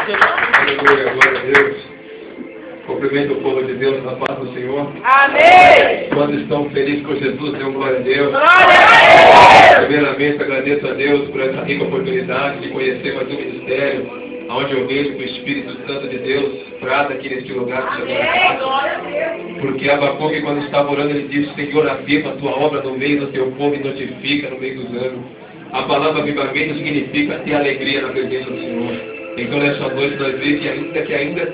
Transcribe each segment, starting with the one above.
Aleluia, glória a Deus. Cumprimento o povo de Deus na paz do Senhor. Amém. Quando estão felizes com Jesus, dêem glória a Deus. Glória a Deus. Primeiramente, agradeço a Deus por essa rica oportunidade de conhecer mais um ministério, onde eu vejo que o Espírito Santo de Deus trata aqui neste lugar. Amém. Glória a Deus. Porque Abacuque, quando estava orando, ele disse: Senhor, aviva a tua obra no meio do teu povo e notifica no meio dos anos. A palavra avivamento significa ter alegria na presença do Senhor. Então, nessa noite, nós vemos que ainda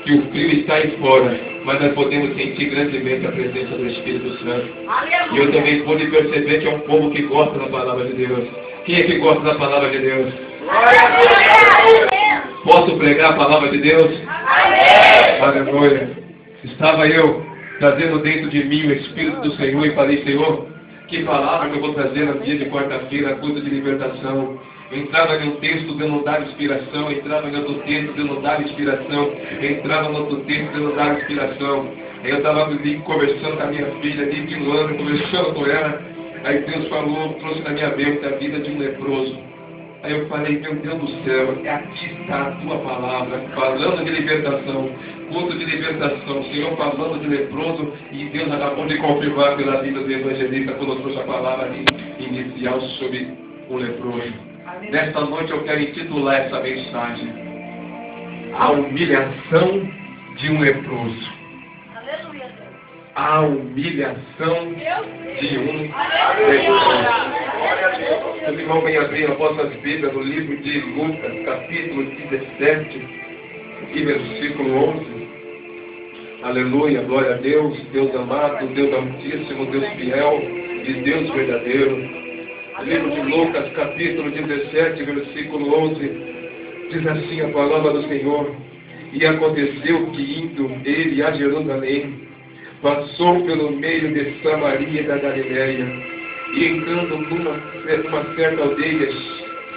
que o frio está aí fora, mas nós podemos sentir grandemente a presença do Espírito Santo. Aleluia. E eu também pude perceber que é um povo que gosta da palavra de Deus. Quem é que gosta da palavra de Deus? Glória a Deus. Posso pregar a palavra de Deus? Amém. Aleluia. Estava eu trazendo dentro de mim o Espírito do Senhor e falei: Senhor, que palavra que eu vou trazer no dia de quarta-feira, culto de libertação. Entrava em um texto, Deus não dava inspiração. Entrava em outro texto, Deus não dava inspiração. Entrava em outro texto, Deus não dava inspiração. Aí eu estava ali conversando com a minha filha, ali de um ano, conversando com ela. Aí Deus falou, trouxe na minha mente a vida de um leproso. Aí eu falei: meu Deus do céu, aqui está a tua palavra, falando de libertação, culto de libertação, Senhor falando de leproso, e Deus acabou de confirmar pela vida do evangelista quando trouxe a palavra inicial sobre o leproso. Nesta noite eu quero intitular essa mensagem: A humilhação de um leproso. Aleluia. A humilhação de um Aleluia. leproso. Os irmãos vêm abrir as vossas Bíblias no livro de Lucas, capítulo 17 e versículo 11. Aleluia, glória a Deus, Deus amado, Deus altíssimo, Deus fiel e Deus verdadeiro. Livro de Lucas, capítulo 17, versículo 11, diz assim a palavra do Senhor: E aconteceu que, indo ele a Jerusalém, passou pelo meio de Samaria e da Galileia, e entrando numa certa aldeia,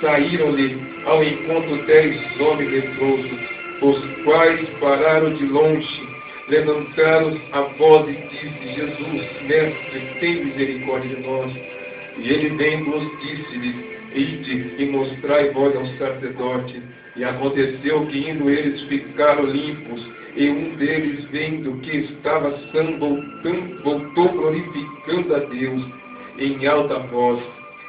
saíram-lhe ao encontro 10 homens leprosos, os quais pararam de longe, levantaram a voz e disse: Jesus, mestre, tem misericórdia de nós. E ele vendo-os disse-lhes: Ide e mostrai vós ao sacerdote. E aconteceu que, indo eles, ficaram limpos. E um deles, vendo que estava sã, voltou glorificando a Deus em alta voz,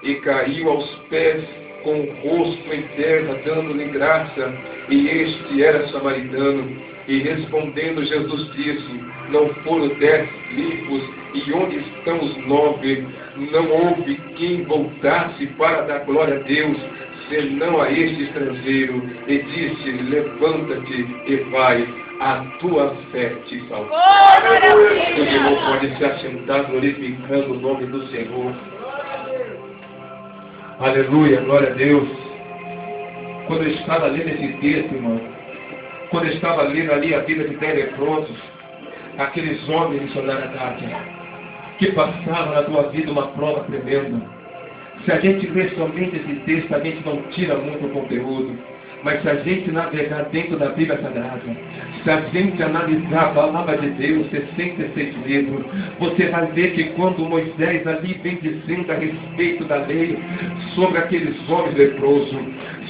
e caiu aos pés com o rosto em terra, dando-lhe graça. E este era samaritano. E respondendo, Jesus disse: Não foram 10 limpos? E onde estão os 9? Não houve quem voltasse para dar glória a Deus, senão a este estrangeiro. E disse: Levanta-te e vai, a tua fé te salvou. O irmão pode se assentar glorificando o nome do Senhor. Aleluia, glória a Deus. Quando eu estava lendo esse texto, irmão, quando eu estava lendo ali a vida de 10 leprosos, aqueles homens missionários que passavam na tua vida uma prova tremenda. Se a gente lê somente esse texto, a gente não tira muito o conteúdo. Mas se a gente navegar dentro da Bíblia Sagrada, se a gente analisar a palavra de Deus, 66 livros, você vai ver que quando Moisés ali vem dizendo a respeito da lei sobre aqueles homens leprosos,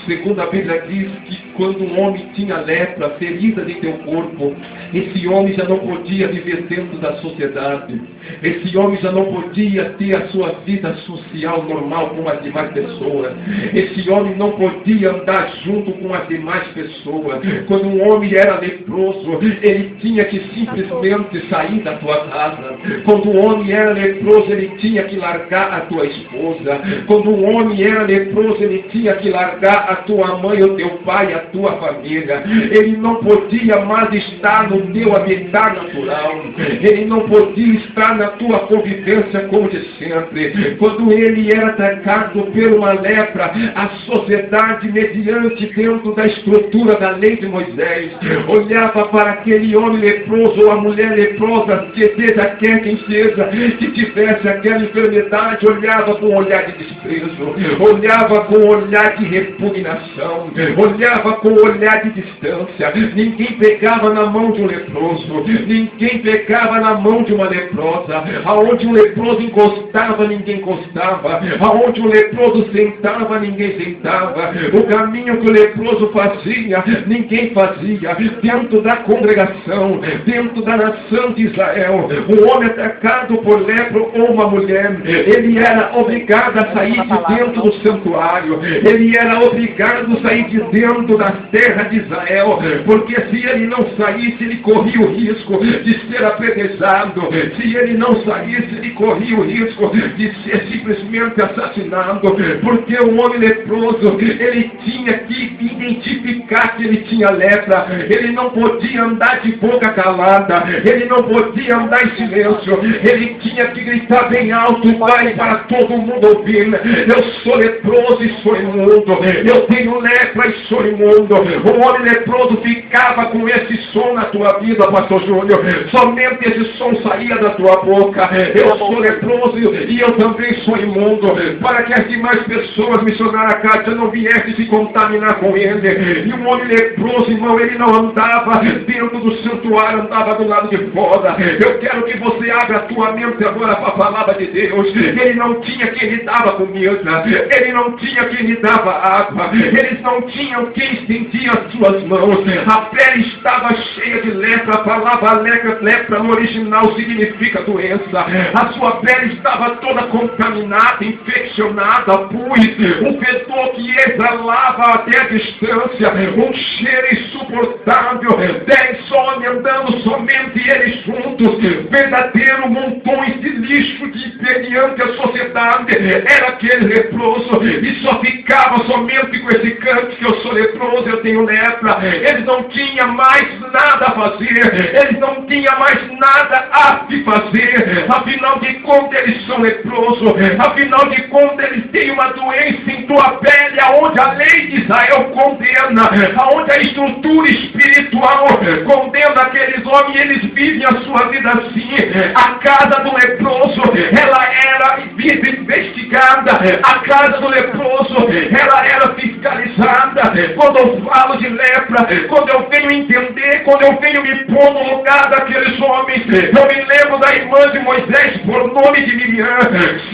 segundo a Bíblia diz que quando um homem tinha lepra, ferida em teu corpo, esse homem já não podia viver dentro da sociedade, esse homem já não podia ter a sua vida social normal com as demais pessoas, esse homem não podia andar junto com as demais pessoas. Quando um homem era leproso, ele tinha que simplesmente sair da tua casa. Quando um homem era leproso, ele tinha que largar a tua esposa. Quando um homem era leproso, ele tinha que largar a tua mãe, o teu pai, a tua família. Ele não podia mais estar no teu habitat natural. Ele não podia estar na tua convivência como de sempre. Quando ele era atacado por uma lepra, a sociedade, mediante dentro da estrutura da lei de Moisés, olhava para aquele homem leproso ou a mulher leprosa, seja quer quem seja, que tivesse aquela enfermidade, olhava com um olhar de desprezo, olhava com um olhar de repugnação, dominação, olhava com o olhar de distância. Ninguém pegava na mão de um leproso, ninguém pegava na mão de uma leprosa. Aonde um leproso encostava, ninguém encostava. Aonde um leproso sentava, ninguém sentava. O caminho que o leproso fazia, ninguém fazia. Dentro da congregação, dentro da nação de Israel, um homem atacado por lepra ou uma mulher, ele era obrigado a sair de dentro do santuário. Ele era obrigado a sair de dentro da terra de Israel, porque se ele não saísse, ele corria o risco de ser apedrejado. Se ele não saísse, ele corria o risco de ser simplesmente assassinado, porque o homem leproso, ele tinha que identificar que ele tinha lepra. Ele não podia andar de boca calada, ele não podia andar em silêncio, ele tinha que gritar bem alto, Pai, para todo mundo ouvir: eu sou leproso e sou imundo, eu tenho lepra e sou imundo. O homem leproso ficava com esse som na tua vida, pastor Júnior. Somente esse som saía da tua boca: eu sou leproso e eu também sou imundo, para que as demais pessoas, missionária Cátia, não viessem se contaminar com ele. E o homem leproso, irmão, ele não andava dentro do santuário, andava do lado de fora. Eu quero que você abra a tua mente agora para a palavra de Deus. Ele não tinha quem lhe dava comida, ele não tinha quem lhe dava água, eles não tinham quem estendia as suas mãos. A pele estava cheia de lepra. A palavra lepra no original significa doença. A sua pele estava toda contaminada, infeccionada, pus, um fedor que exalava até a distância, um cheiro insuportável. 10 homens andando, somente eles juntos, verdadeiro montões de lixo de perante a sociedade. Era aquele leproso e só ficava somente com esse canto: que eu sou leproso, eu tenho lepra. Eles não tinham mais nada a fazer, eles não tinham mais nada a fazer. Afinal de contas, eles são leprosos, afinal de contas, eles têm uma doença em tua pele, aonde a lei de Israel condena, aonde a estrutura espiritual condena aqueles homens. Eles vivem a sua vida assim. A casa do leproso, ela era investigada, a casa do leproso, ela era fiscalizada. Quando eu falo de lepra, quando eu venho entender, quando eu venho me pôr no lugar daqueles homens, eu me lembro da irmã de Moisés, por nome de Miriam.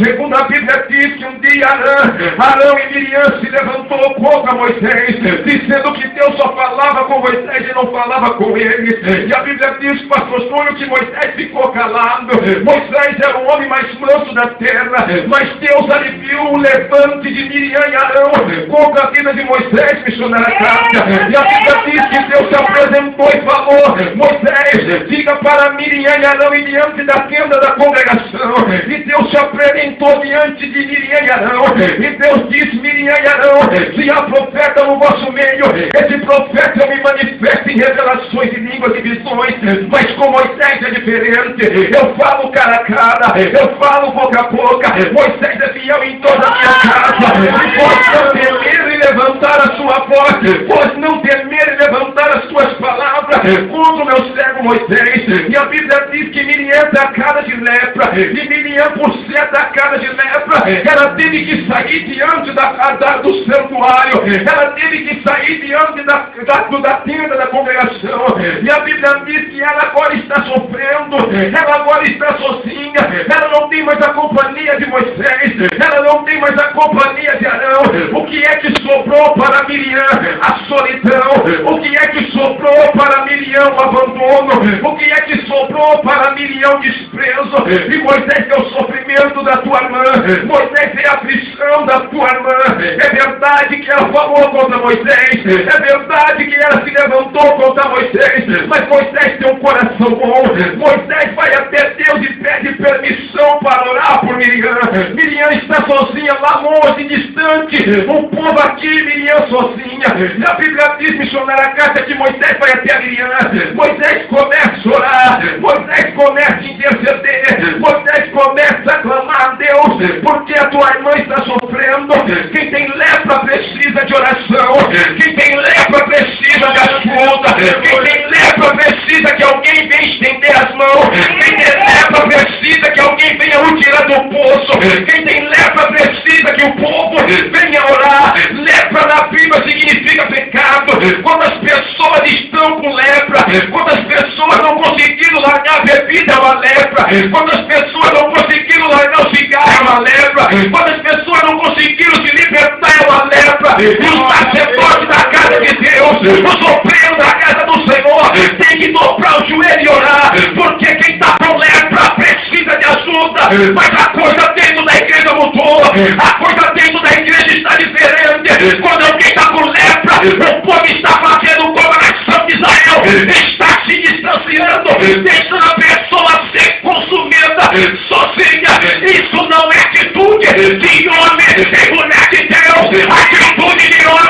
Segundo a Bíblia diz que um dia Arão e Miriam se levantou contra Moisés, dizendo que Deus só falava com Moisés e não falava com ele. E a Bíblia diz, pastor Júnior, que Moisés ficou calado. Moisés era o homem mais manso da terra, mas Deus aliviou o levante de Miriam e Arão contra a vida de Moisés, missionária Cátia. E a Bíblia diz que Deus se apresentou e falou: Moisés, diga para Miriam e Arão ir diante da tenda da congregação. E Deus se apresentou diante de Miriam e Arão, e Deus disse: Miriam e Arão, se há profeta no vosso meio, esse profeta eu me manifesto em revelações de línguas e visões, mas com Moisés é diferente. Eu falo cara a cara, eu falo boca a boca. Moisés é fiel em toda a minha casa. E pode não temer e levantar a sua voz, pode não temer e levantar as suas palavras contra o meu servo Moisés. E a Bíblia diz que Miriam é atacada de lepra, e Miriam, por ser atacada de lepra, ela teve que sair diante do santuário, ela teve que sair diante da tenda da congregação. E a Bíblia diz que ela agora está sofrendo, ela agora está sozinha, ela não tem mais a companhia de Moisés, ela não tem mais a companhia de Arão. O que é que sobrou para Miriam? A solidão. O que é que sobrou para Miriam? O abandono. O que é que sobrou para Miriam? O desprezo. E Moisés é o sofrimento da tua irmã, Moisés é a aflição da tua irmã. É verdade que ela falou contra Moisés, é verdade que ela se levantou contra Moisés, mas Moisés tem um coração bom. Moisés vai até Deus e pede permissão para orar por Miriam. Miriam está sozinha lá longe, distante, o povo aqui, Miriam sozinha. E a Bíblia diz, missionária Cátia, que Moisés vai até Miriam. Moisés começa a orar, Moisés começa a interceder, Moisés começa a clamar a Deus, porque a tua irmã está sofrendo. Quem tem lepra precisa de oração, quem tem lepra precisa de ajuda, quem tem lepra precisa que alguém venha estender as mãos, quem tem lepra precisa que alguém venha o tirar do poço, quem tem lepra precisa que o povo venha orar. Lepra na Bíblia Quantas pessoas não conseguiram largar a bebida, é uma lepra. Quantas pessoas não conseguiram largar o cigarro, é uma lepra. Quantas pessoas não conseguiram se libertar, é uma lepra. E os sacerdotes da casa de Deus, os obreiros da casa do Senhor, tem que dobrar o joelho e orar, porque quem está com lepra precisa de ajuda. Mas a coisa dentro da igreja mudou, a coisa dentro da igreja está diferente. Quando alguém está com lepra, o povo está fazendo como a nação de Israel, está se distanciando, deixando a pessoa ser consumida sozinha. Isso não é atitude de homem e mulher de Deus. A atitude de homem